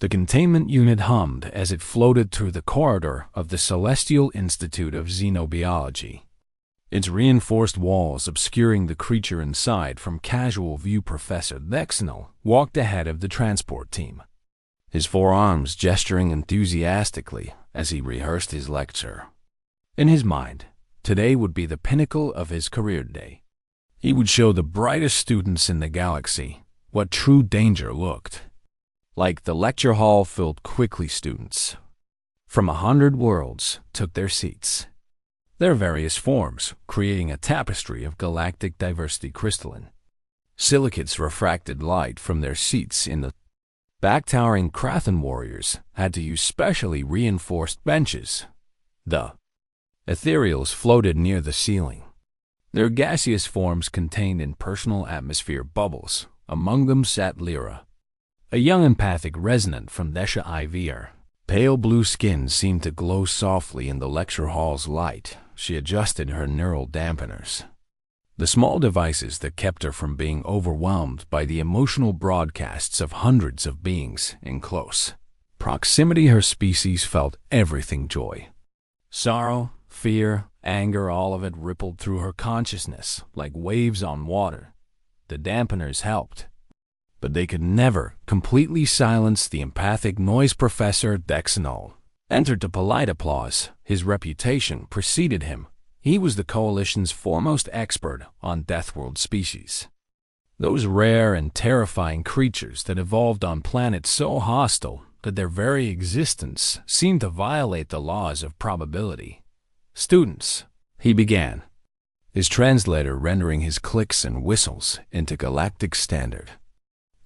The containment unit hummed as it floated through the corridor of the Celestial Institute of Xenobiology, its reinforced walls obscuring the creature inside from casual view. Professor Dexnell walked ahead of the transport team, his forearms gesturing enthusiastically as he rehearsed his lecture. In his mind, today would be the pinnacle of his career day. He would show the brightest students in the galaxy what true danger looked like. The lecture hall filled quickly. Students from 100 worlds took their seats, their various forms creating a tapestry of galactic diversity. Crystalline silicates refracted light from their seats in the back. Towering Krathan warriors had to use specially reinforced benches. The ethereals floated near the ceiling, their gaseous forms contained in personal atmosphere bubbles. Among them sat Lyra, a young empathic resonant from Desha Ivir. Pale blue skin seemed to glow softly in the lecture hall's light. She adjusted her neural dampeners, the small devices that kept her from being overwhelmed by the emotional broadcasts of hundreds of beings in close proximity. Her species felt everything: joy, sorrow, fear, anger, all of it rippled through her consciousness like waves on water. The dampeners helped, but they could never completely silence the empathic noise. Professor Dexnell entered to polite applause. His reputation preceded him. He was the Coalition's foremost expert on Deathworld species, those rare and terrifying creatures that evolved on planets so hostile that their very existence seemed to violate the laws of probability. Students, he began, his translator rendering his clicks and whistles into galactic standard.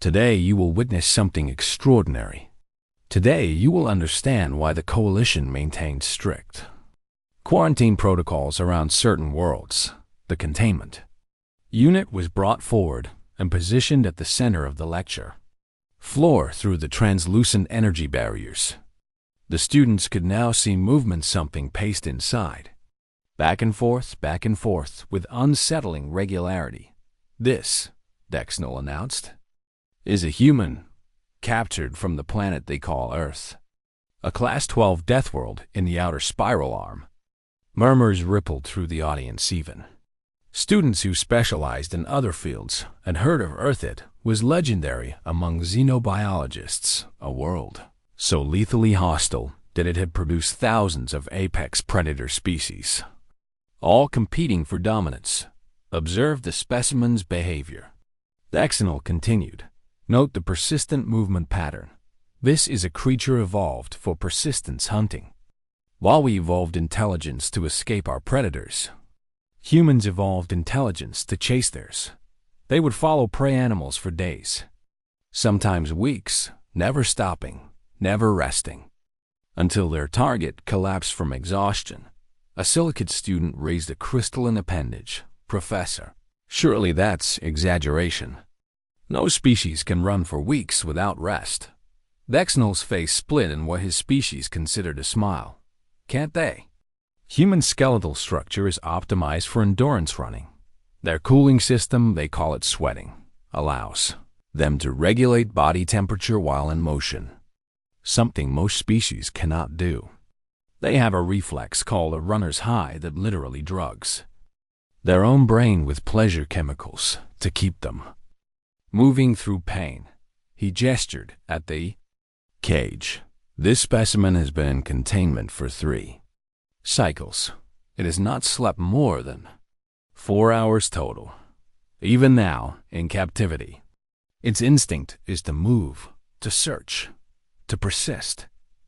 Today you will witness something extraordinary. Today you will understand why the Coalition maintains strict quarantine protocols around certain worlds. The containment unit was brought forward and positioned at the center of the lecture floor through the translucent energy barriers. The students could now see movement, something paced inside, back and forth with unsettling regularity. This, Dexnell announced, is a human captured from the planet they call Earth, a Class 12 death world in the outer spiral arm. Murmurs rippled through the audience. Even students who specialized in other fields had heard of Earth. It was legendary among xenobiologists, a world so lethally hostile that it had produced thousands of apex predator species, all competing for dominance. Observe the specimen's behavior, Dexnell continued. Note the persistent movement pattern. This is a creature evolved for persistence hunting. While we evolved intelligence to escape our predators, humans evolved intelligence to chase theirs. They would follow prey animals for days, sometimes weeks, never stopping, never resting, until their target collapsed from exhaustion. A silicate student raised a crystalline appendage. Professor, surely that's exaggeration. No species can run for weeks without rest. Dexnell's face split in what his species considered a smile. Can't they? Human skeletal structure is optimized for endurance running. Their cooling system, they call it sweating, allows them to regulate body temperature while in motion, something most species cannot do. They have a reflex called a runner's high that literally drugs their own brain with pleasure chemicals to keep them moving through pain. He gestured at the cage. This specimen has been in containment for 3 cycles. It has not slept more than 4 hours total. Even now, in captivity, its instinct is to move, to search, to persist.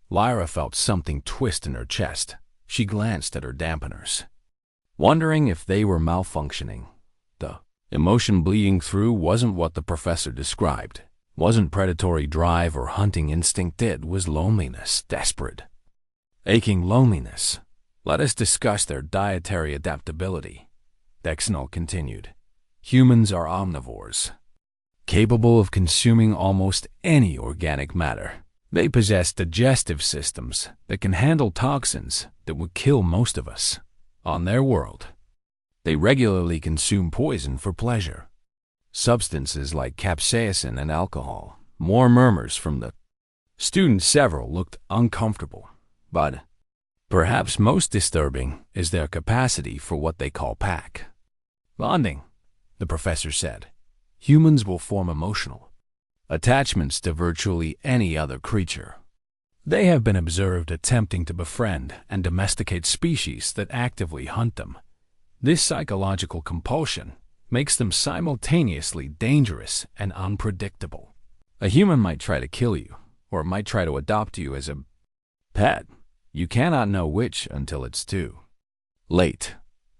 Lyra felt something twist in her chest. She glanced at her dampeners, wondering if they were malfunctioning. The emotion bleeding through wasn't what the professor described. Wasn't predatory drive or hunting instinct. It was loneliness, desperate, aching loneliness. Let us discuss their dietary adaptability. Dexnell continued. Humans are omnivores, capable of consuming almost any organic matter. They possess digestive systems that can handle toxins that would kill most of us. On their world, they regularly consume poison for pleasure. Substances like capsaicin and alcohol. More murmurs from the Students several looked uncomfortable, but perhaps most disturbing is their capacity for what they call pack bonding, the professor said. Humans will form emotional attachments to virtually any other creature. They have been observed attempting to befriend and domesticate species that actively hunt them. This psychological compulsion makes them simultaneously dangerous and unpredictable. A human might try to kill you, or might try to adopt you as a pet. You cannot know which until it's too late.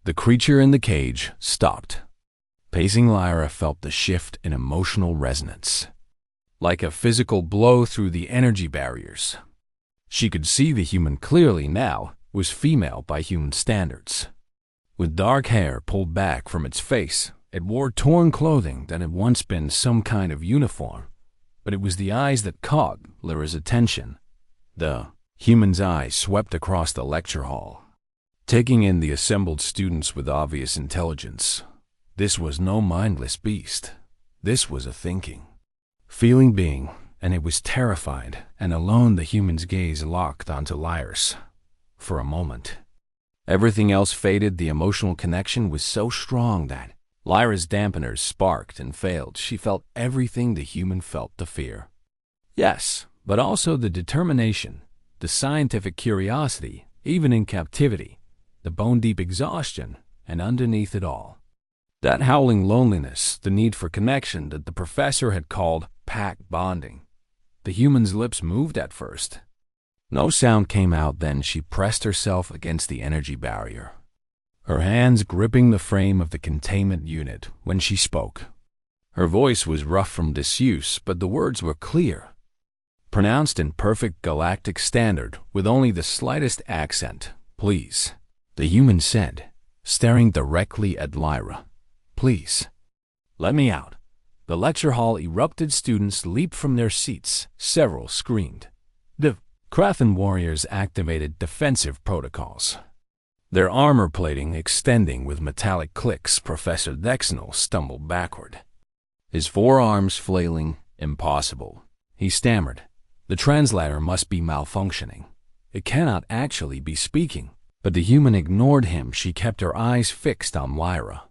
The creature in the cage stopped. Pacing Lyra felt the shift in emotional resonance, like a physical blow through the energy barriers. She could see the human clearly now was female by human standards. With dark hair pulled back from its face, it wore torn clothing that had once been some kind of uniform. But it was the eyes that caught Lyra's attention. The human's eyes swept across the lecture hall, taking in the assembled students with obvious intelligence. This was no mindless beast. This was a thinking, feeling being, and it was terrified, and alone the human's gaze locked onto Lyra's. For a moment, everything else faded. The emotional connection was so strong that Lyra's dampeners sparked and failed. She felt everything the human felt the fear. Yes, but also the determination, the scientific curiosity, even in captivity, the bone-deep exhaustion, and underneath it all, that howling loneliness, the need for connection that the professor had called pack bonding. The human's lips moved at first. No sound came out. Then she pressed herself against the energy barrier, her hands gripping the frame of the containment unit when she spoke. Her voice was rough from disuse, but the words were clear, pronounced in perfect galactic standard with only the slightest accent. "Please," the human said, staring directly at Lyra. "Please, let me out." The lecture hall erupted. Students leaped from their seats. Several screamed. The Krathan warriors activated defensive protocols, their armor plating extending with metallic clicks. Professor Dexnell stumbled backward, his forearms flailing. "Impossible," he stammered. "The translator must be malfunctioning. It cannot actually be speaking." But the human ignored him. She kept her eyes fixed on Lyra.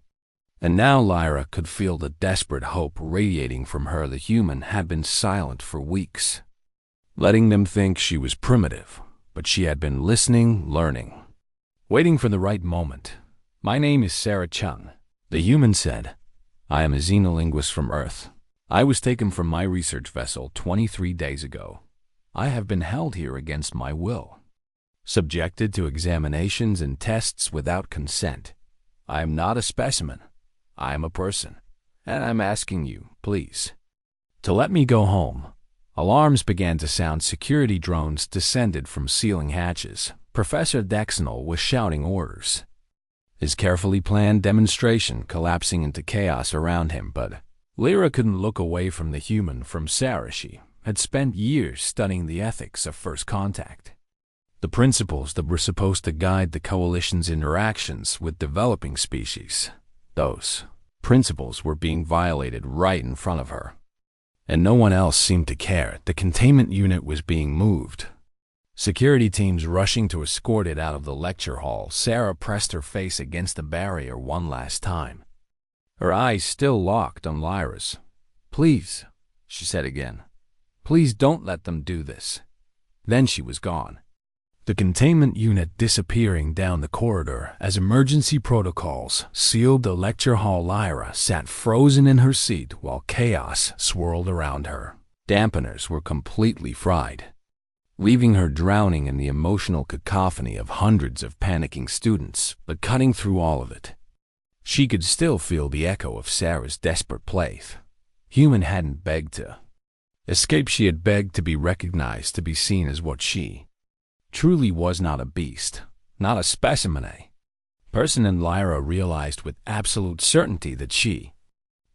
And now Lyra could feel the desperate hope radiating from her. The human had been silent for weeks, letting them think she was primitive, but she had been listening, learning, waiting for the right moment. "My name is Sarah Chung," the human said. "I am a xenolinguist from Earth. I was taken from my research vessel 23 days ago. I have been held here against my will, subjected to examinations and tests without consent. I am not a specimen. I am a person, and I'm asking you, please, to let me go home." Alarms began to sound. Security drones descended from ceiling hatches. Professor Dexnell was shouting orders, his carefully planned demonstration collapsing into chaos around him. But Lyra couldn't look away from the human. From Sarah, she had spent years studying the ethics of first contact, the principles that were supposed to guide the coalition's interactions with developing species. Those principles were being violated right in front of her, and no one else seemed to care. The containment unit was being moved, security teams rushing to escort it out of the lecture hall. Sarah pressed her face against the barrier one last time, her eyes still locked on Lyra's. "Please," she said again. "Please don't let them do this." Then she was gone, the containment unit disappearing down the corridor as emergency protocols sealed the lecture hall. Lyra sat frozen in her seat while chaos swirled around her. Dampeners were completely fried, leaving her drowning in the emotional cacophony of hundreds of panicking students. But cutting through all of it, she could still feel the echo of Sarah's desperate plight. Human hadn't begged to escape. She had begged to be recognized, to be seen as what she truly was. Not a beast, not a specimen, a person. And Lyra realized with absolute certainty that she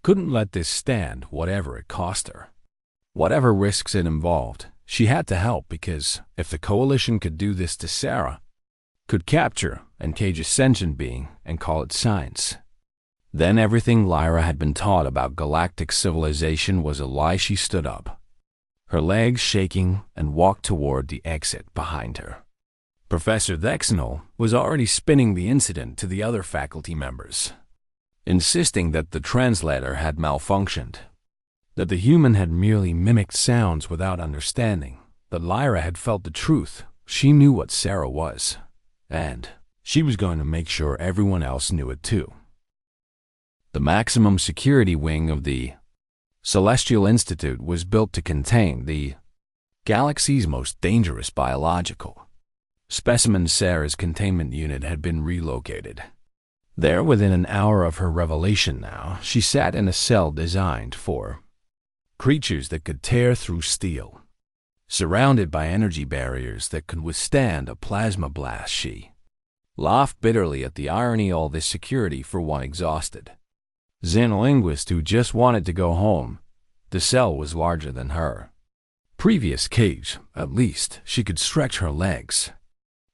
couldn't let this stand, whatever it cost her, whatever risks it involved. She had to help, because if the coalition could do this to Sarah, could capture and cage a sentient being and call it science, then everything Lyra had been taught about galactic civilization was a lie. She stood up, her legs shaking, and walked toward the exit behind her. Professor Vexenol was already spinning the incident to the other faculty members, insisting that the translator had malfunctioned, that the human had merely mimicked sounds without understanding, that Lyra had felt the truth. She knew what Sarah was, and she was going to make sure everyone else knew it too. The maximum security wing of the Celestial Institute was built to contain the galaxy's most dangerous biological specimen. Sarah's containment unit had been relocated. There, within an hour of her revelation now, she sat in a cell designed for creatures that could tear through steel, surrounded by energy barriers that could withstand a plasma blast. She laughed bitterly at the irony of all this security for one exhausted xenolinguist who just wanted to go home. The cell was larger than her previous cage. At least she could stretch her legs.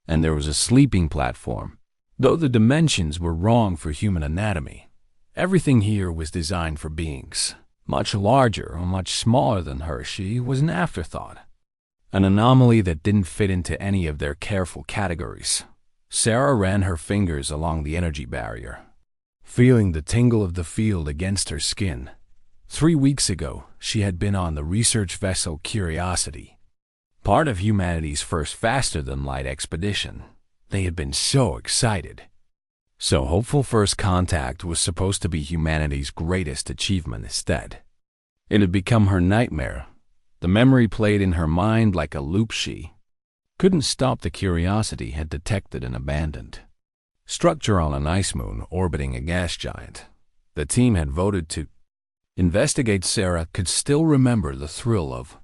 And there was a sleeping platform. Though the dimensions were wrong for human anatomy, everything here was designed for beings much larger or much smaller than her. She was an afterthought, an anomaly that didn't fit into any of their careful categories. Sarah ran her fingers along the energy barrier, feeling the tingle of the field against her skin. 3 weeks ago, she had been on the research vessel Curiosity, part of humanity's first faster-than-light expedition. They had been so excited, so hopeful. First contact was supposed to be humanity's greatest achievement. Instead, it had become her nightmare. The memory played in her mind like a loop. She couldn't stop. The Curiosity had detected an abandoned structure on an ice moon orbiting a gas giant. The team had voted to investigate. Sarah could still remember the thrill of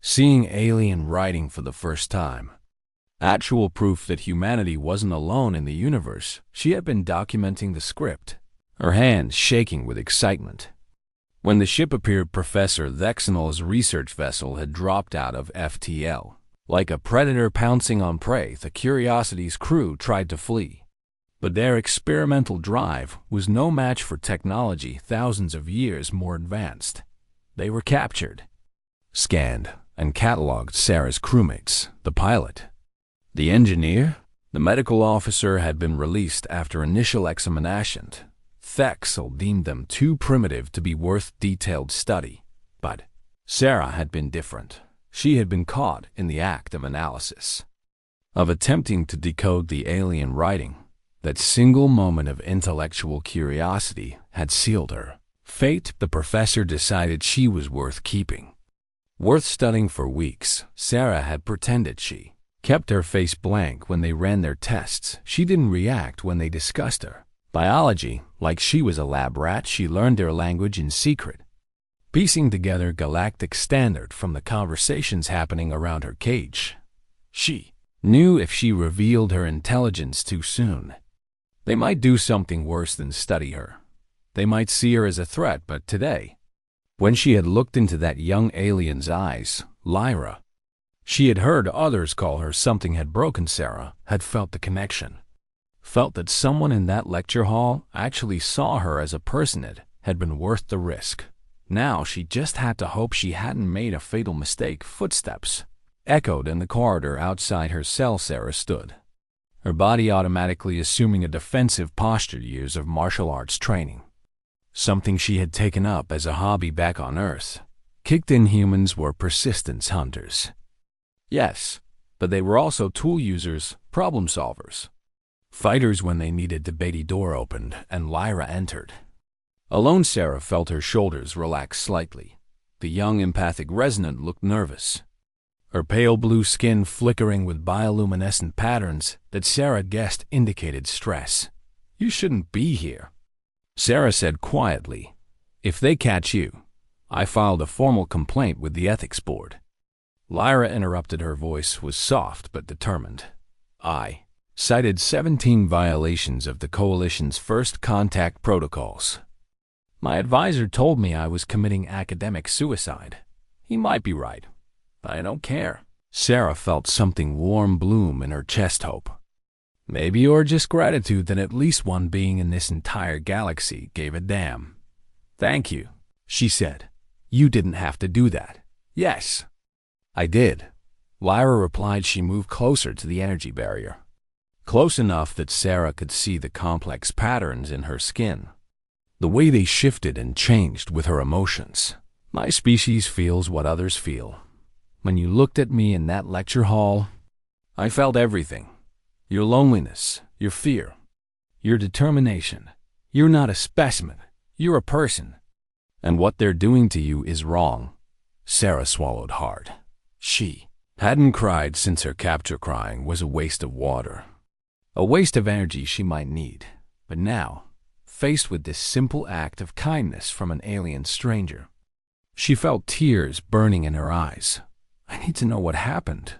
seeing alien writing for the first time. Actual proof that humanity wasn't alone in the universe. She had been documenting the script, her hands shaking with excitement. When the ship appeared, Professor Vexenol's research vessel had dropped out of FTL. Like a predator pouncing on prey, the Curiosity's crew tried to flee. But their experimental drive was no match for technology thousands of years more advanced. They were captured, scanned, and cataloged. Sarah's crewmates, the pilot, the engineer, the medical officer, had been released after initial examination. Vexel deemed them too primitive to be worth detailed study. But Sarah had been different. She had been caught in the act of analysis, of attempting to decode the alien writing. That single moment of intellectual curiosity had sealed her fate. The professor decided she was worth keeping, worth studying for weeks. Sarah had pretended she kept her face blank when they ran their tests. She didn't react when they discussed her biology like she was a lab rat. She learned their language in secret, piecing together galactic standard from the conversations happening around her cage. She knew if she revealed her intelligence too soon, they might do something worse than study her. They might see her as a threat. But today, when she had looked into that young alien's eyes, Lyra, she had heard others call her, something had broken. Sarah had felt the connection, felt that someone in that lecture hall actually saw her as a person that had been worth the risk. Now she just had to hope she hadn't made a fatal mistake. Footsteps echoed in the corridor outside her cell. Sarah stood, her body automatically assuming a defensive posture. Years of martial arts training, something she had taken up as a hobby back on Earth, kicked in. Humans were persistence hunters, yes, but they were also tool users, problem solvers, fighters. When they needed to, the door opened and Lyra entered. Alone, Sarah felt her shoulders relax slightly. The young empathic resonant looked nervous, her pale blue skin flickering with bioluminescent patterns that Sarah guessed indicated stress. "You shouldn't be here," Sarah said quietly. "If they catch you, I filed a formal complaint with the ethics board." Lyra interrupted. Her voice was soft but determined. "I cited 17 violations of the Coalition's first contact protocols. My advisor told me I was committing academic suicide. He might be right, but I don't care." Sarah felt something warm bloom in her chest. Hope, maybe, or just gratitude that at least one being in this entire galaxy gave a damn. "Thank you," she said. "You didn't have to do that." "Yes, I did. Lyra replied. She moved closer to the energy barrier, close enough that Sarah could see the complex patterns in her skin, the way they shifted and changed with her emotions. My species feels what others feel. When you looked at me in that lecture hall, I felt everything. Your loneliness, your fear, your determination. You're not a specimen. You're a person. And what they're doing to you is wrong. Sarah swallowed hard. She hadn't cried since her capture. Crying was a waste of water, a waste of energy she might need. But now, faced with this simple act of kindness from an alien stranger, she felt tears burning in her eyes. I need to know what happened,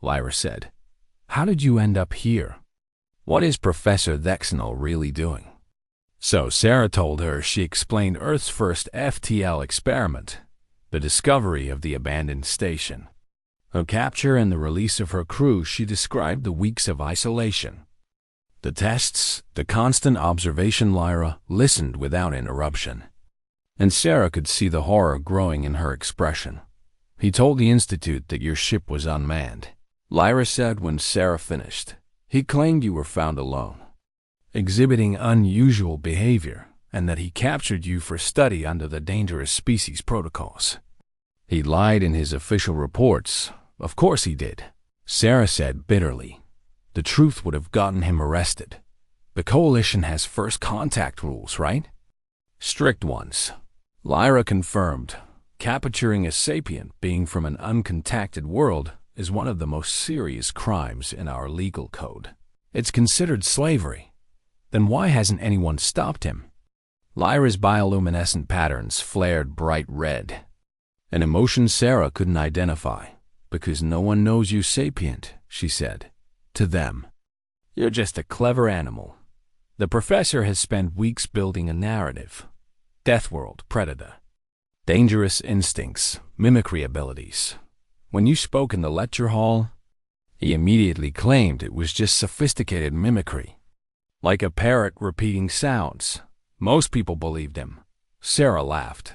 Lyra said. How did you end up here? What is Professor Thexnell really doing? So Sarah told her. She explained Earth's first FTL experiment, the discovery of the abandoned station, her capture and the release of her crew. She described the weeks of isolation, the tests, the constant observation. Lyra listened without interruption, and Sarah could see the horror growing in her expression. He told the Institute that your ship was unmanned, Lyra said when Sarah finished. He claimed you were found alone, exhibiting unusual behavior, and that he captured you for study under the dangerous species protocols. He lied in his official reports. Of course he did, Sarah said bitterly. The truth would have gotten him arrested. The Coalition has first contact rules, right? Strict ones, Lyra confirmed. Capturing a sapient being from an uncontacted world is one of the most serious crimes in our legal code. It's considered slavery. Then why hasn't anyone stopped him? Lyra's bioluminescent patterns flared bright red, an emotion Sarah couldn't identify. Because no one knows you sapient, she said. To them, you're just a clever animal. The professor has spent weeks building a narrative. Deathworld predator, dangerous instincts, mimicry abilities. When you spoke in the lecture hall, he immediately claimed it was just sophisticated mimicry, like a parrot repeating sounds. Most people believed him. Sarah laughed.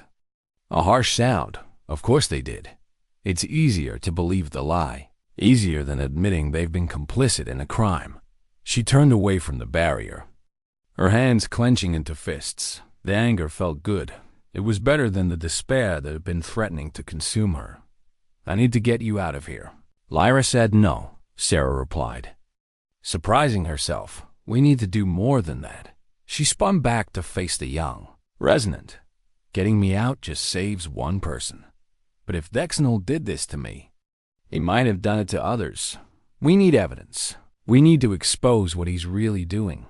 A harsh sound. Of course they did. It's easier to believe the lie, easier than admitting they've been complicit in a crime. She turned away from the barrier, her hands clenching into fists. The anger felt good. It was better than the despair that had been threatening to consume her. I need to get you out of here. Lyra said no, Sarah replied, surprising herself. We need to do more than that. She spun back to face the young. Resonant. Getting me out just saves one person. But if Thexnell did this to me, he might have done it to others. We need evidence. We need to expose what he's really doing.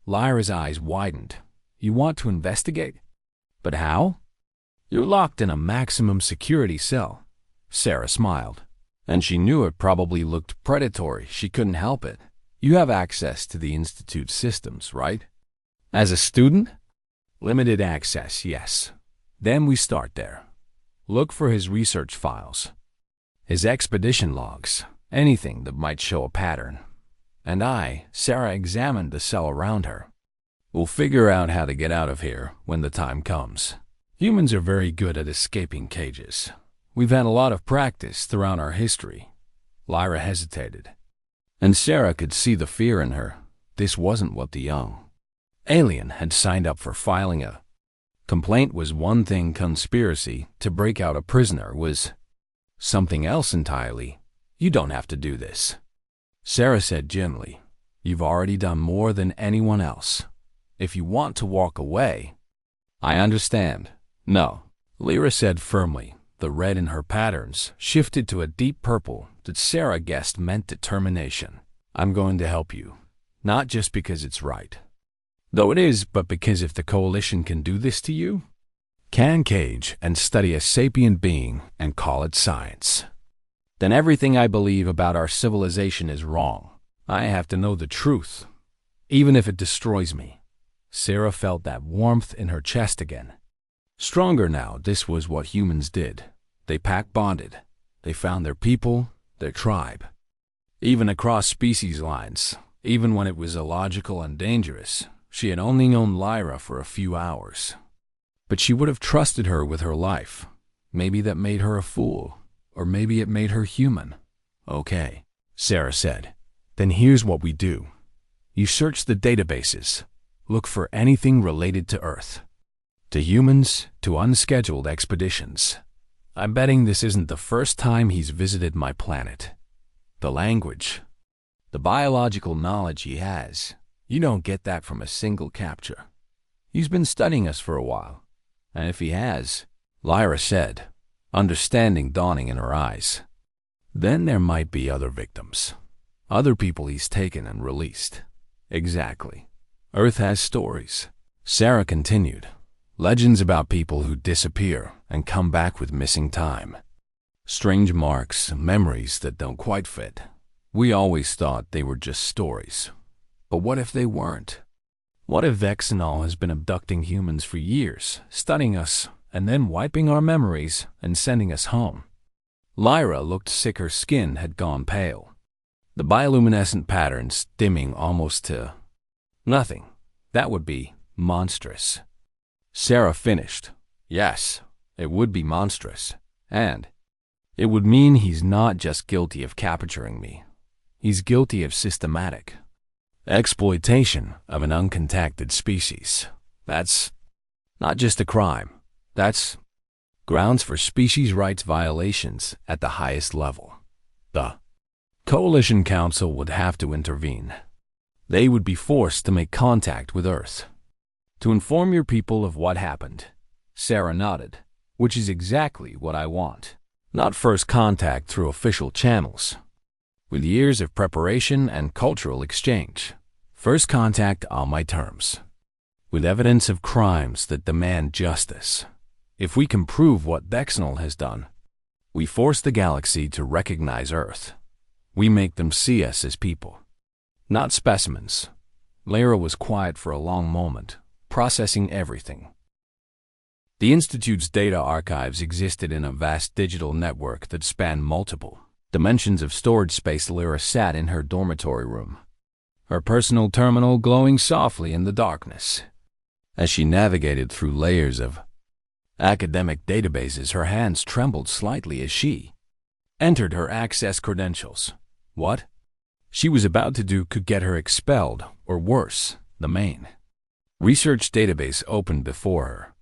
Lyra's eyes widened. You want to investigate? But how? You're locked in a maximum security cell. Sarah smiled, and she knew it probably looked predatory. She couldn't help it. You have access to the Institute's systems, right? As a student? Limited access, yes. Then we start there. Look for his research files, his expedition logs, anything that might show a pattern. And Sarah examined the cell around her. We'll figure out how to get out of here when the time comes. Humans are very good at escaping cages. We've had a lot of practice throughout our history. Lyra hesitated, and Sarah could see the fear in her. This wasn't what the young alien had signed up for. Filing a complaint was one thing. Conspiracy to break out a prisoner was something else entirely. You don't have to do this, Sarah said gently. You've already done more than anyone else. If you want to walk away, I understand. No, Lyra said firmly. The red in her patterns shifted to a deep purple that Sarah guessed meant determination. I'm going to help you, not just because it's right, though it is, but because if the Coalition can do this to you, can cage and study a sapient being and call it science, then everything I believe about our civilization is wrong. I have to know the truth, even if it destroys me. Sarah felt that warmth in her chest again. Stronger now. This was what humans did. They pack-bonded. They found their people, their tribe. Even across species lines, even when it was illogical and dangerous. She had only known Lyra for a few hours, but she would have trusted her with her life. Maybe that made her a fool. Or maybe it made her human. Okay, Sarah said. Then here's what we do. You search the databases. Look for anything related to Earth. To humans, to unscheduled expeditions. I'm betting this isn't the first time he's visited my planet. The language, the biological knowledge he has, you don't get that from a single capture. He's been studying us for a while. And if he has, Lyra said, understanding dawning in her eyes, then there might be other victims. Other people he's taken and released. Exactly. Earth has stories. Sarah continued. Legends about people who disappear and come back with missing time. Strange marks, memories that don't quite fit. We always thought they were just stories. But what if they weren't? What if Vexenol has been abducting humans for years, studying us, and then wiping our memories and sending us home? Lyra looked sick. Her skin had gone pale. The bioluminescent patterns dimming almost to nothing. That would be monstrous. Sarah finished. Yes, it would be monstrous. And it would mean he's not just guilty of capturing me. He's guilty of systematic exploitation of an uncontacted species. That's not just a crime. That's grounds for species rights violations at the highest level. The Coalition Council would have to intervene. They would be forced to make contact with Earth. To inform your people of what happened. Sarah nodded, which is exactly what I want. Not first contact through official channels. With years of preparation and cultural exchange. First contact on my terms. With evidence of crimes that demand justice. If we can prove what Vexenol has done, we force the galaxy to recognize Earth. We make them see us as people, not specimens. Lyra was quiet for a long moment, processing everything. The Institute's data archives existed in a vast digital network that spanned multiple dimensions of storage space. Lyra sat in her dormitory room, her personal terminal glowing softly in the darkness. As she navigated through layers of academic databases, her hands trembled slightly as she entered her access credentials. What she was about to do could get her expelled, or worse, the main research database opened before her.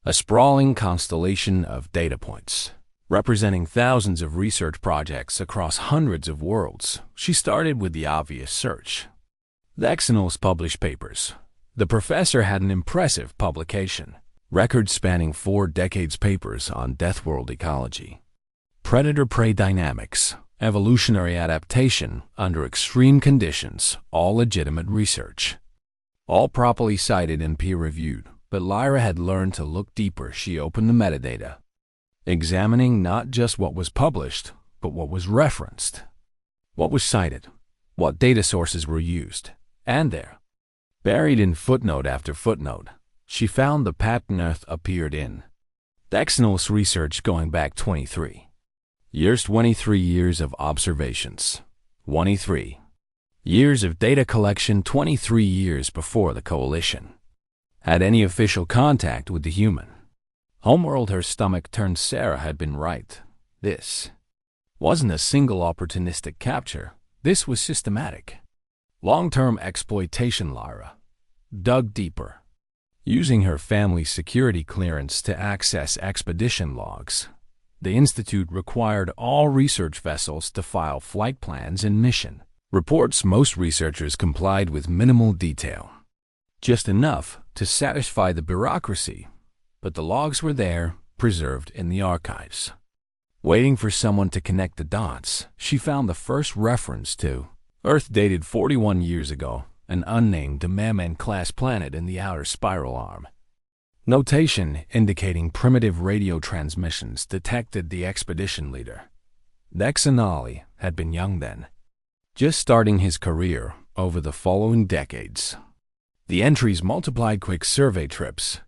A sprawling constellation of data points, representing thousands of research projects across hundreds of worlds. She started with the obvious search. Vexenol's published papers. The professor had an impressive publication, record spanning 4 decades papers on death world ecology, predator-prey dynamics, evolutionary adaptation under extreme conditions, all legitimate research. All properly cited and peer-reviewed, but Lyra had learned to look deeper. She opened the metadata, examining not just what was published, but what was referenced, what was cited, what data sources were used, and there, buried in footnote after footnote, she found the pattern Earth appeared in. Vexenol's research going back 23 years, 23 years of observations, 23 years of data collection, 23 years before the Coalition had any official contact with the human homeworld. Her stomach turned. Sarah had been right. This wasn't a single opportunistic capture. This was systematic. Long-term exploitation. Lyra dug deeper, using her family's security clearance to access expedition logs. The Institute required all research vessels to file flight plans and mission reports. Most researchers complied with minimal detail, just enough to satisfy the bureaucracy, but the logs were there, preserved in the archives. Waiting for someone to connect the dots, she found the first reference to Earth dated 41 years ago, an unnamed Mamman-class planet in the outer spiral arm. Notation indicating primitive radio transmissions detected. The expedition leader, Vexenol, had been young then, just starting his career. Over the following decades, the entries multiplied. Quick survey trips,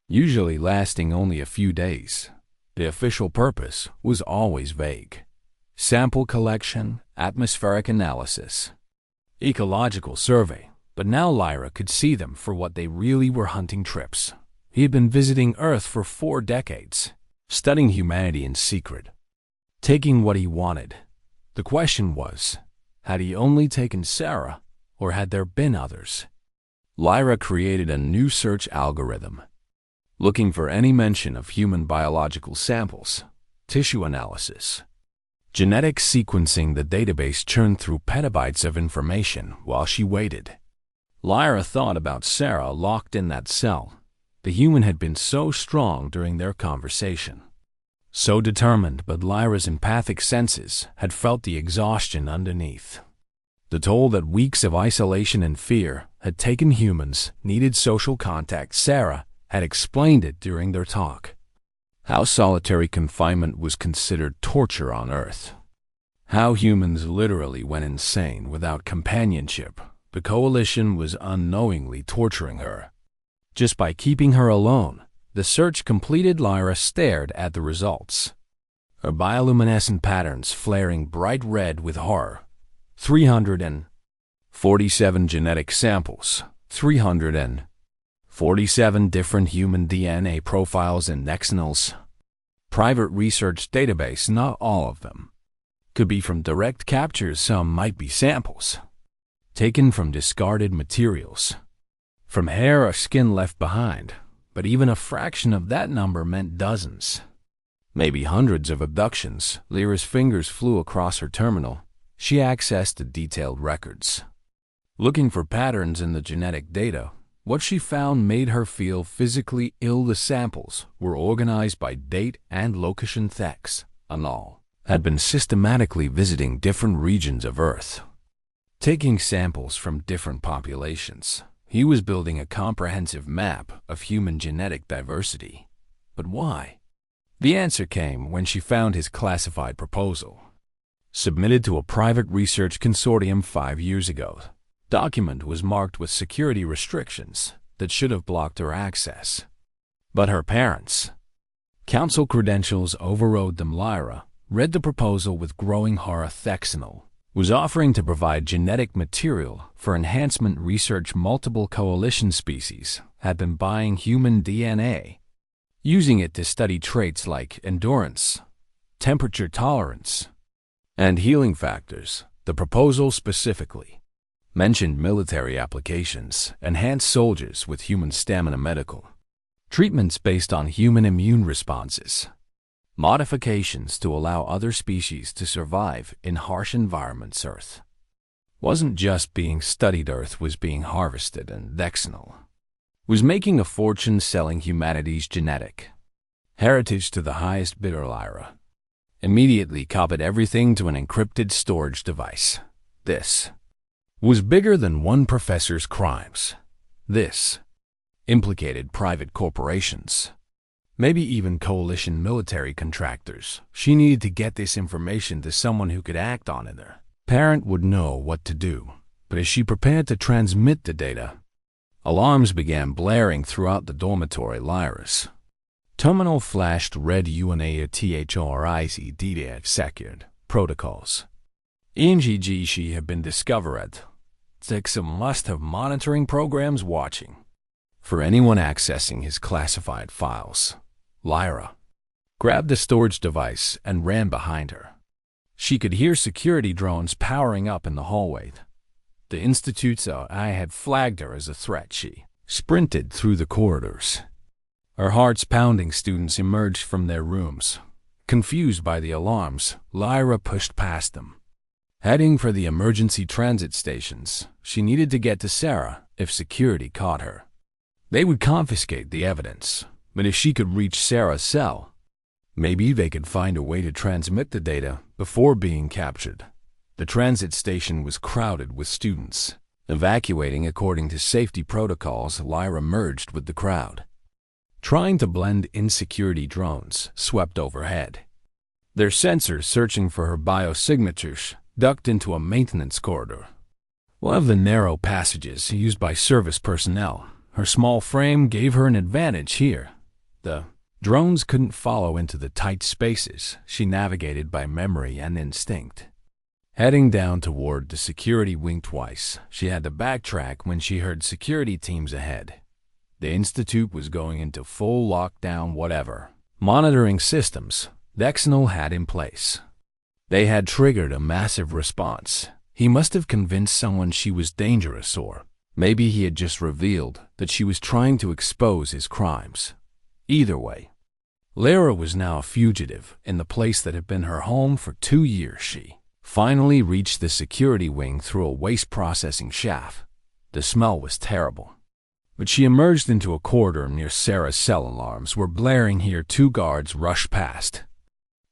usually lasting only a few days. The official purpose was always vague. Sample collection, atmospheric analysis, ecological survey. But now Lyra could see them for what they really were: hunting trips. He had been visiting Earth for 4 decades, studying humanity in secret, taking what he wanted. The question was, had he only taken Sarah, or had there been others? Lyra created a new search algorithm, looking for any mention of human biological samples, tissue analysis, genetic sequencing. The database churned through petabytes of information while she waited. Lyra thought about Sarah locked in that cell. The human had been so strong during their conversation, so determined, but Lyra's empathic senses had felt the exhaustion underneath. The toll that weeks of isolation and fear had taken. Humans needed social contact. Sarah had explained it during their talk. How solitary confinement was considered torture on Earth. How humans literally went insane without companionship. The Coalition was unknowingly torturing her. Just by keeping her alone, the search completed. Lyra stared at the results, her bioluminescent patterns flaring bright red with horror. 347 genetic samples, 347 different human DNA profiles in Nexnal's private research database. Not all of them could be from direct captures. Some might be samples taken from discarded materials, from hair or skin left behind, but even a fraction of that number meant dozens, maybe hundreds of abductions. Lyra's fingers flew across her terminal. She accessed the detailed records, looking for patterns in the genetic data. What she found made her feel physically ill. The samples were organized by date and location. Thex, Anal, had been systematically visiting different regions of Earth, taking samples from different populations. He was building a comprehensive map of human genetic diversity. But why? The answer came when she found his classified proposal, submitted to a private research consortium 5 years ago. Document was marked with security restrictions that should have blocked her access. But her parents' council credentials overrode them. Lyra read the proposal with growing horror. Thexanol was offering to provide genetic material for enhancement research. Multiple Coalition species had been buying human DNA, using it to study traits like endurance, temperature tolerance, and healing factors. The proposal specifically mentioned military applications, enhanced soldiers with human stamina, medical treatments based on human immune responses, modifications to allow other species to survive in harsh environments. Earth wasn't just being studied, Earth was being harvested, and Dexanol was making a fortune selling humanity's genetic heritage to the highest bidder. Lyra immediately copied everything to an encrypted storage device. This was bigger than one professor's crimes. This implicated private corporations, maybe even Coalition military contractors. She needed to get this information to someone who could act on it. Her parent would know what to do, but as she prepared to transmit the data, alarms began blaring throughout the dormitory. Lyra's terminal flashed red UNATHRIZ data secured protocols. NGG she had been discovered. Zexa must have monitoring programs watching for anyone accessing his classified files. Lyra grabbed the storage device and ran behind her. She could hear security drones powering up in the hallway. The Institute's eye had flagged her as a threat. She sprinted through the corridors, her heart's pounding. Students emerged from their rooms, confused by the alarms. Lyra pushed past them, heading for the emergency transit stations. She needed to get to Sarah if security caught her. They would confiscate the evidence, but if she could reach Sarah's cell, maybe they could find a way to transmit the data before being captured. The transit station was crowded with students evacuating according to safety protocols. Lyra merged with the crowd, trying to blend in. Security drones swept overhead, their sensors searching for her biosignatures. Ducked into a maintenance corridor, one of the narrow passages used by service personnel. Her small frame gave her an advantage here. The drones couldn't follow into the tight spaces. She navigated by memory and instinct, heading down toward the security wing. Twice she had to backtrack when she heard security teams ahead. The Institute was going into full lockdown. Whatever monitoring systems Dexanol had in place They had triggered a massive response. He must have convinced someone she was dangerous, or maybe he had just revealed that she was trying to expose his crimes. Either way, Lyra was now a fugitive in the place that had been her home for 2 years. She finally reached the security wing through a waste processing shaft. The smell was terrible. But she emerged into a corridor near Sarah's cell. Alarms were blaring here. 2 guards rushed past.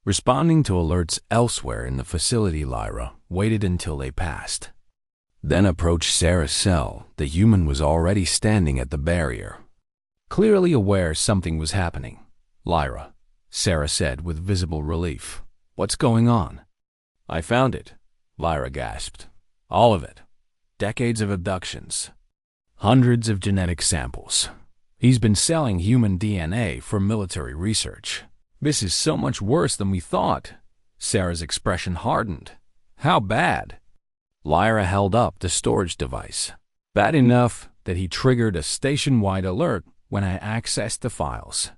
Responding to alerts elsewhere in the facility, Lyra waited until they passed, then approached Sarah's cell. The human was already standing at the barrier, clearly aware something was happening. "Lyra," Sarah said with visible relief. "What's going on?" "I found it," Lyra gasped. "All of it. Decades of abductions. Hundreds of genetic samples. He's been selling human DNA for military research." "This is so much worse than we thought." Sarah's expression hardened. "How bad?" Lyra held up the storage device. "Bad enough that he triggered a station-wide alert when I accessed the files.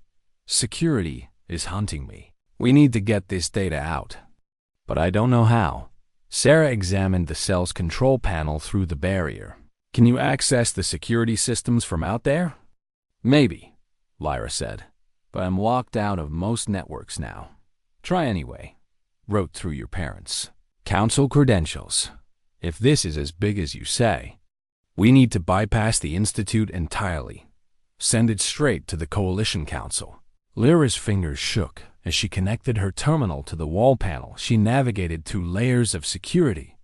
Security is hunting me. We need to get this data out. But I don't know how." Sarah examined the cell's control panel through the barrier. "Can you access the security systems from out there?" "Maybe," Lyra said, "but I'm locked out of most networks now." "Try anyway." "Wrote through your parents' council credentials. If this is as big as you say, we need to bypass the Institute entirely. Send it straight to the Coalition Council." Lyra's fingers shook as she connected her terminal to the wall panel. She navigated through layers of security,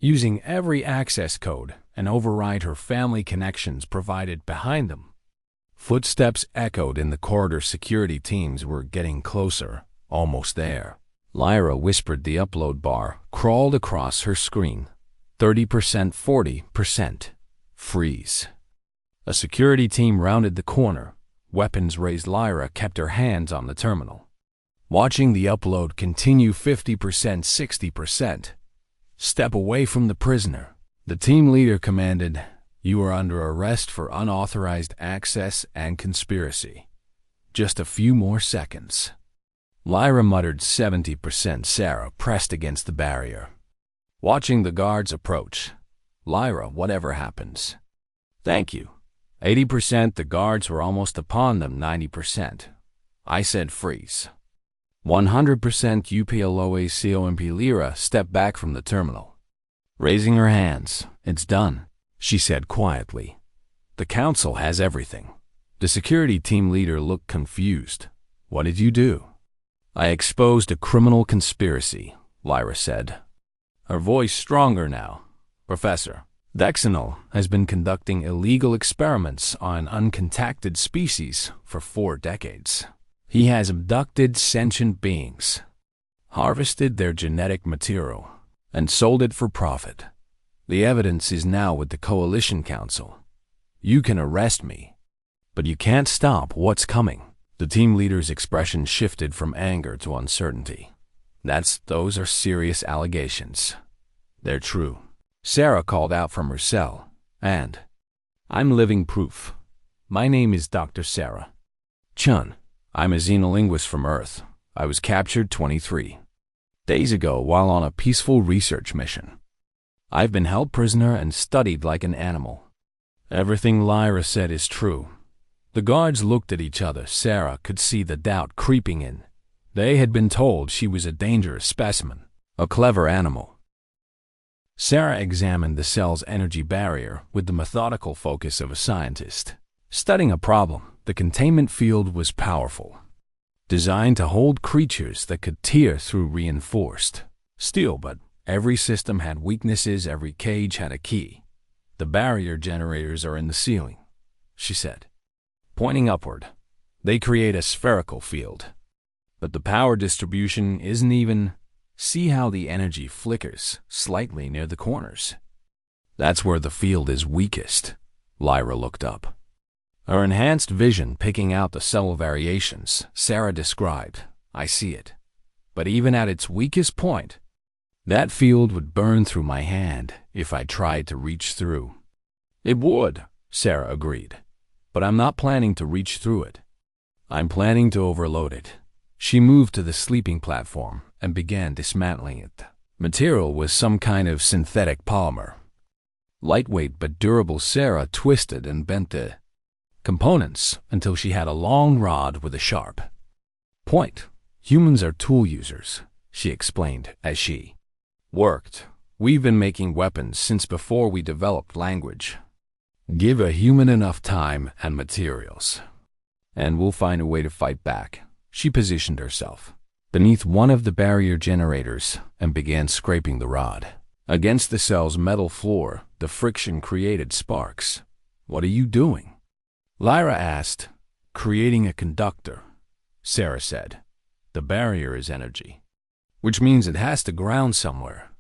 using every access code and override her family connections provided behind them. Footsteps echoed in the corridor. Security teams were getting closer, almost there. Lyra whispered. The upload bar crawled across her screen. 30%, 40%. Freeze. A security team rounded the corner. Weapons raised. Lyra kept her hands on the terminal, watching the upload continue. 50%, 60%. "Step away from the prisoner," the team leader commanded. "You are under arrest for unauthorized access and conspiracy." Just a few more seconds. Lyra muttered. 70%. Sarah pressed against the barrier, watching the guards approach. "Lyra, whatever happens." "Thank you." 80%. The guards were almost upon them. 90%. I said freeze. 100%. UPLOACOMP. Lyra stepped back from the terminal, raising her hands. "It's done," she said quietly. "The council has everything." The security team leader looked confused. "What did you do?" "I exposed a criminal conspiracy," Lyra said, her voice stronger now. "Professor Dexenol has been conducting illegal experiments on uncontacted species for 4 decades. He has abducted sentient beings, harvested their genetic material, and sold it for profit. The evidence is now with the Coalition Council. You can arrest me, but you can't stop what's coming." The team leader's expression shifted from anger to uncertainty. Those are serious allegations. They're true," Sarah called out from her cell. "And I'm living proof. My name is Dr. Sarah Chun. I'm a xenolinguist from Earth. I was captured 23 days ago while on a peaceful research mission. I've been held prisoner and studied like an animal." Everything Lyra said is true. The guards looked at each other. Sarah could see the doubt creeping in. They had been told she was a dangerous specimen, a clever animal. Sarah examined the cell's energy barrier with the methodical focus of a scientist studying a problem. The containment field was powerful, designed to hold creatures that could tear through reinforced steel, but every system had weaknesses. Every cage had a key. "The barrier generators are in the ceiling," she said, pointing upward. "They create a spherical field, but the power distribution isn't even. See how the energy flickers slightly near the corners? That's where the field is weakest." Lyra looked up, her enhanced vision picking out the subtle variations. Sarah described. "I see it. But even at its weakest point, that field would burn through my hand if I tried to reach through." "It would," Sarah agreed. "But I'm not planning to reach through it. I'm planning to overload it." She moved to the sleeping platform and began dismantling it. The material was some kind of synthetic polymer. Lightweight but durable. Sarah twisted and bent the components until she had a long rod with a sharp point. Humans are tool users, she explained as she worked. We've been making weapons since before we developed language. Give a human enough time and materials, and we'll find a way to fight back. She positioned herself beneath one of the barrier generators and began scraping the rod against the cell's metal floor. The friction created sparks. What are you doing? Lyra asked. Creating a conductor, Sarah said. The barrier is energy, which means it has to ground somewhere.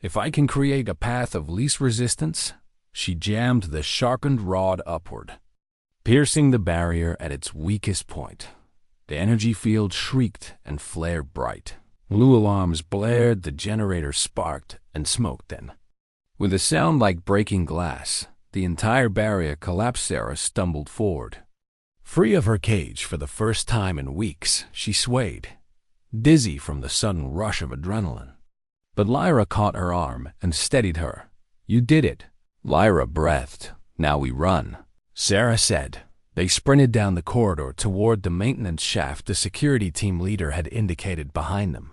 If I can create a path of least resistance, she jammed the sharpened rod upward, piercing the barrier at its weakest point. The energy field shrieked and flared bright. Blue alarms blared, the generator sparked and smoked. Then, with a sound like breaking glass, the entire barrier collapsed. Sarah stumbled forward. Free of her cage for the first time in weeks, she swayed, dizzy from the sudden rush of adrenaline. But Lyra caught her arm and steadied her. You did it. Lyra breathed. Now we run, Sarah said. They sprinted down the corridor toward the maintenance shaft the security team leader had indicated behind them.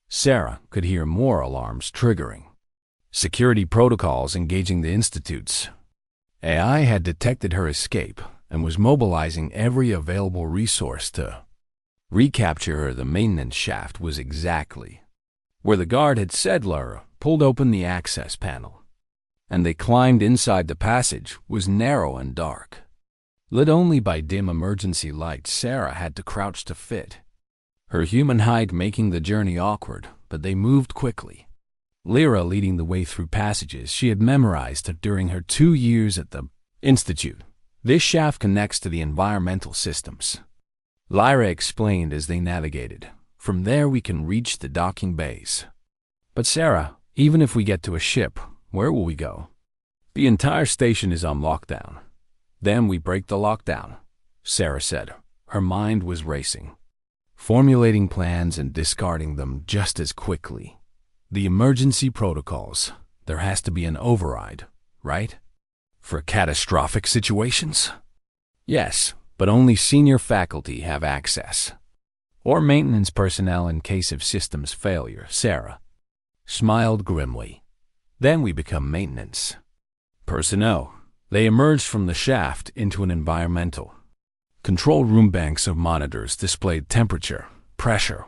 Sarah could hear more alarms triggering. Security protocols engaging the institutes. AI had detected her escape and was mobilizing every available resource to recapture her. The maintenance shaft was exactly where the guard had said. Lyra pulled open the access panel, and they climbed inside. The passage was narrow and dark, lit only by dim emergency lights. Sarah had to crouch to fit, her human height making the journey awkward, but they moved quickly. Lyra leading the way through passages she had memorized during her 2 years at the Institute. This shaft connects to the environmental systems, Lyra explained as they navigated. From there we can reach the docking bays. But Sarah, even if we get to a ship, where will we go? The entire station is on lockdown. Then we break the lockdown, Sarah said. Her mind was racing, formulating plans and discarding them just as quickly. The emergency protocols. There has to be an override, right? For catastrophic situations? Yes, but only senior faculty have access. Or maintenance personnel in case of systems failure, Sarah smiled grimly. Then we become maintenance personnel. They emerged from the shaft into an environmental control room. Banks of monitors displayed temperature, pressure,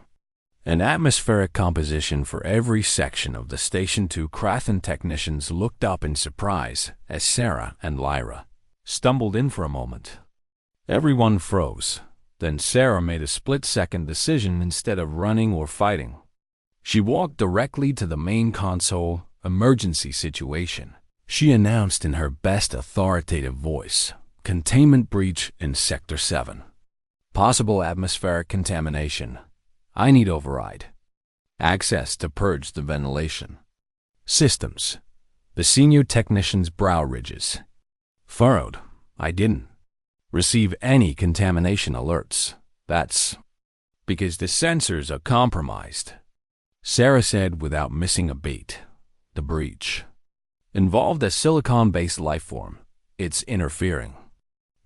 and atmospheric composition for every section of the station. 2 Krathan technicians looked up in surprise as Sarah and Lyra stumbled in. For a moment, everyone froze. Then Sarah made a split-second decision. Instead of running or fighting, she walked directly to the main console. Emergency situation, she announced in her best authoritative voice. Containment breach in Sector 7. Possible atmospheric contamination. I need override access to purge the ventilation systems. The senior technician's brow ridges furrowed. I didn't receive any contamination alerts. That's because the sensors are compromised, Sarah said without missing a beat. The breach involved a silicon-based lifeform. It's interfering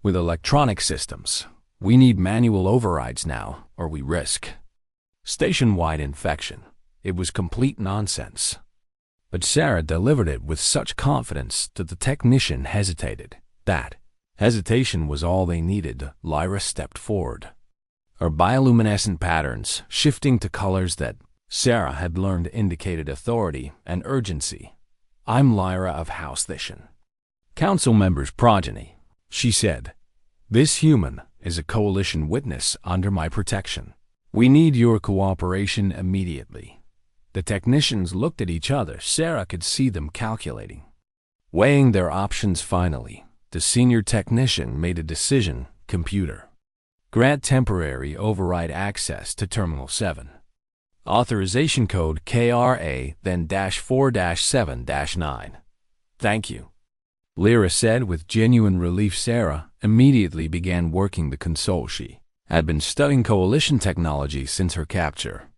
with electronic systems. We need manual overrides now, or we risk station-wide infection. It was complete nonsense. But Sarah delivered it with such confidence that the technician hesitated. That hesitation was all they needed. Lyra stepped forward, her bioluminescent patterns shifting to colors that Sarah had learned indicated authority and urgency. I'm Lyra of House Thishan, council member's progeny, she said. This human is a coalition witness under my protection. We need your cooperation immediately. The technicians looked at each other. Sarah could see them calculating, weighing their options. Finally, the senior technician made a decision. Computer. Grant temporary override access to Terminal 7. Authorization code KRA, then -4-7-9. Thank you, Lyra said with genuine relief. Sarah immediately began working the console. She had been studying Coalition technology since her capture.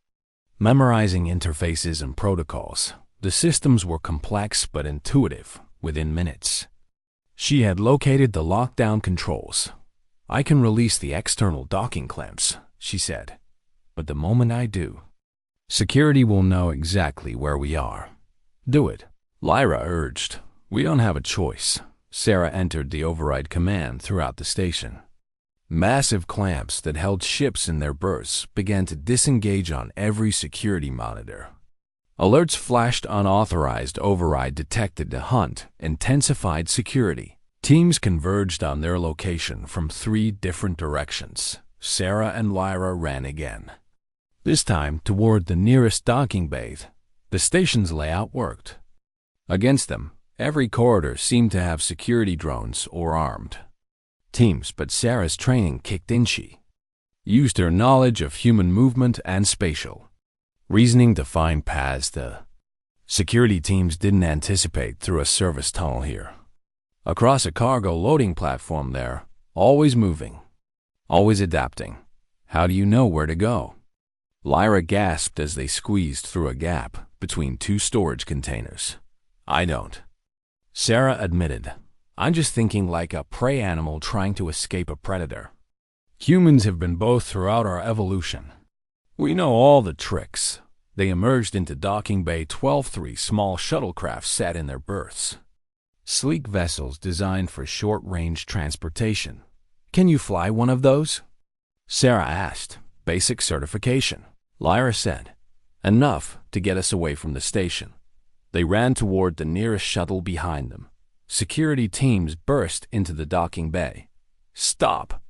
Memorizing interfaces and protocols, the systems were complex but intuitive within minutes. She had located the lockdown controls. "I can release the external docking clamps," she said. "But the moment I do, security will know exactly where we are." "Do it," Lyra urged. "We don't have a choice." Sarah entered the override command throughout the station. Massive clamps that held ships in their berths began to disengage on every security monitor. Alerts flashed. Unauthorized override detected. The hunt intensified. Security teams converged on their location from 3 different directions. Sarah and Lyra ran again, this time toward the nearest docking bay. The station's layout worked. Against them, every corridor seemed to have security drones or armed teams, but Sarah's training kicked in. She used her knowledge of human movement and spatial reasoning to find paths the security teams didn't anticipate through a service tunnel here. Across a cargo loading platform there, always moving, always adapting. "How do you know where to go?" Lyra gasped as they squeezed through a gap between 2 storage containers. "I don't," Sarah admitted. "I'm just thinking like a prey animal trying to escape a predator. Humans have been both throughout our evolution. We know all the tricks." They emerged into docking bay 12. 3 small shuttlecraft sat in their berths. Sleek vessels designed for short-range transportation. "Can you fly one of those?" Sarah asked. "Basic certification," Lyra said. "Enough to get us away from the station." They ran toward the nearest shuttle behind them. Security teams burst into the docking bay. "Stop!"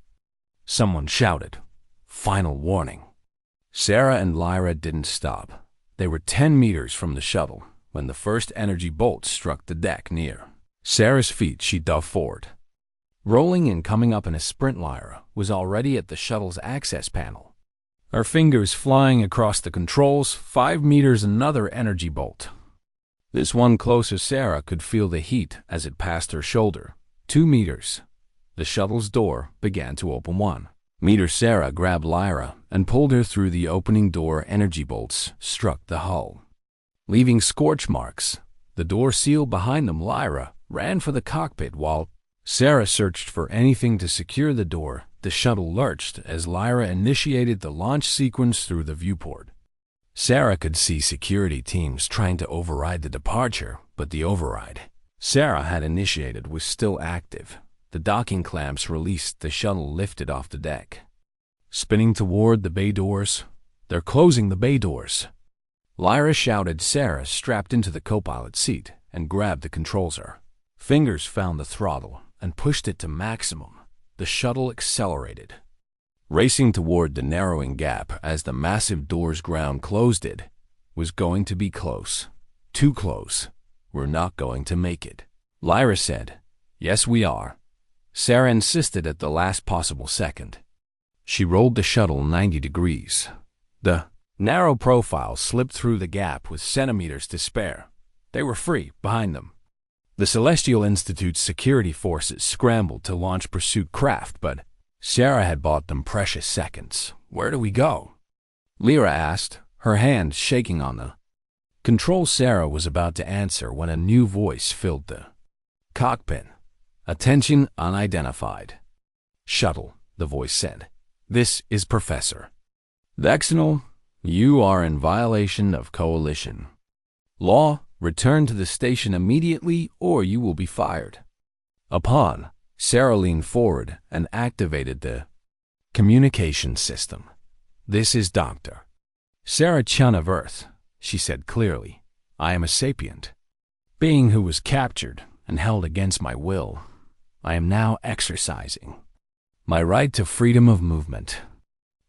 someone shouted. Final warning. Sarah and Lyra didn't stop. They were 10 meters from the shuttle when the first energy bolt struck the deck near Sarah's feet. She dove forward. Rolling and coming up in a sprint, Lyra was already at the shuttle's access panel. Her fingers flying across the controls. 5 meters, another energy bolt. This one closer. Sarah could feel the heat as it passed her shoulder. 2 meters. The shuttle's door began to open. 1 meter. Sarah grabbed Lyra and pulled her through the opening door. Energy bolts struck the hull, leaving scorch marks. The door sealed behind them. Lyra ran for the cockpit while Sarah searched for anything to secure the door. The shuttle lurched as Lyra initiated the launch sequence through the viewport. Sarah could see security teams trying to override the departure, but the override Sarah had initiated was still active. The docking clamps released. The shuttle lifted off the deck, spinning toward the bay doors. "They're closing the bay doors," Lyra shouted. Sarah strapped into the co-pilot seat and grabbed the controls. Her fingers found the throttle and pushed it to maximum. The shuttle accelerated, racing toward the narrowing gap as the massive doors. Ground closed. It was going to be close. Too close. "We're not going to make it," Lyra said. "Yes, we are," Sarah insisted at the last possible second. She rolled the shuttle 90 degrees. The narrow profile slipped through the gap with centimeters to spare. They were free behind them. The Celestial Institute's security forces scrambled to launch pursuit craft, but Sarah had bought them precious seconds. "Where do we go?" Lyra asked, her hand shaking on the controls. Sarah was about to answer when a new voice filled the cockpit. "Attention, unidentified shuttle," the voice said. "This is Professor Vexenal. You are in violation of Coalition law. Return to the station immediately or you will be fired." Upon Sarah leaned forward and activated the communication system. "This is Dr. Sarah Chun of Earth," she said clearly. "I am a sapient being who was captured and held against my will. I am now exercising my right to freedom of movement.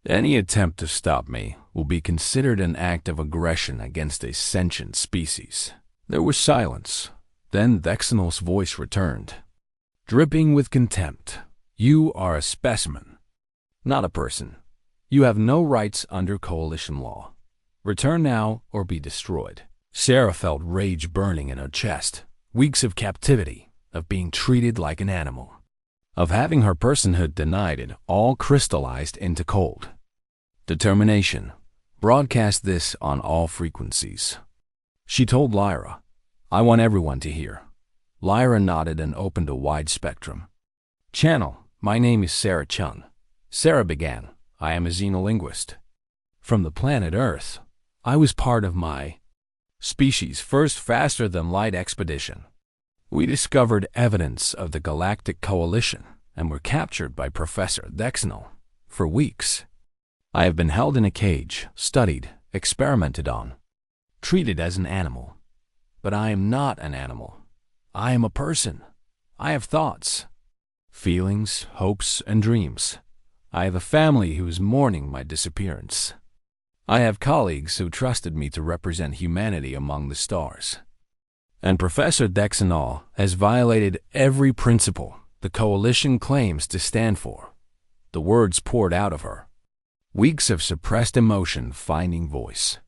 Any attempt to stop me will be considered an act of aggression against a sentient species." There was silence. Then Vexenal's voice returned, dripping with contempt. "You are a specimen, not a person. You have no rights under Coalition law. Return now or be destroyed." Sarah felt rage burning in her chest. Weeks of captivity, of being treated like an animal. of having her personhood denied, it all crystallized into cold determination. Broadcast this on all frequencies. She told Lyra, "I want everyone to hear." Lyra nodded and opened a wide spectrum channel. "My name is Sarah Chung." Sarah began, "I am a xenolinguist. From the planet Earth. I was part of my species' first faster-than-light expedition. We discovered evidence of the Galactic Coalition and were captured by Professor Dexnall. For weeks, I have been held in a cage, studied, experimented on, treated as an animal. But I am not an animal. I am a person. I have thoughts, feelings, hopes, and dreams. I have a family who is mourning my disappearance. I have colleagues who trusted me to represent humanity among the stars. And Professor Dexnall has violated every principle the Coalition claims to stand for." The words poured out of her. Weeks of suppressed emotion finding voice.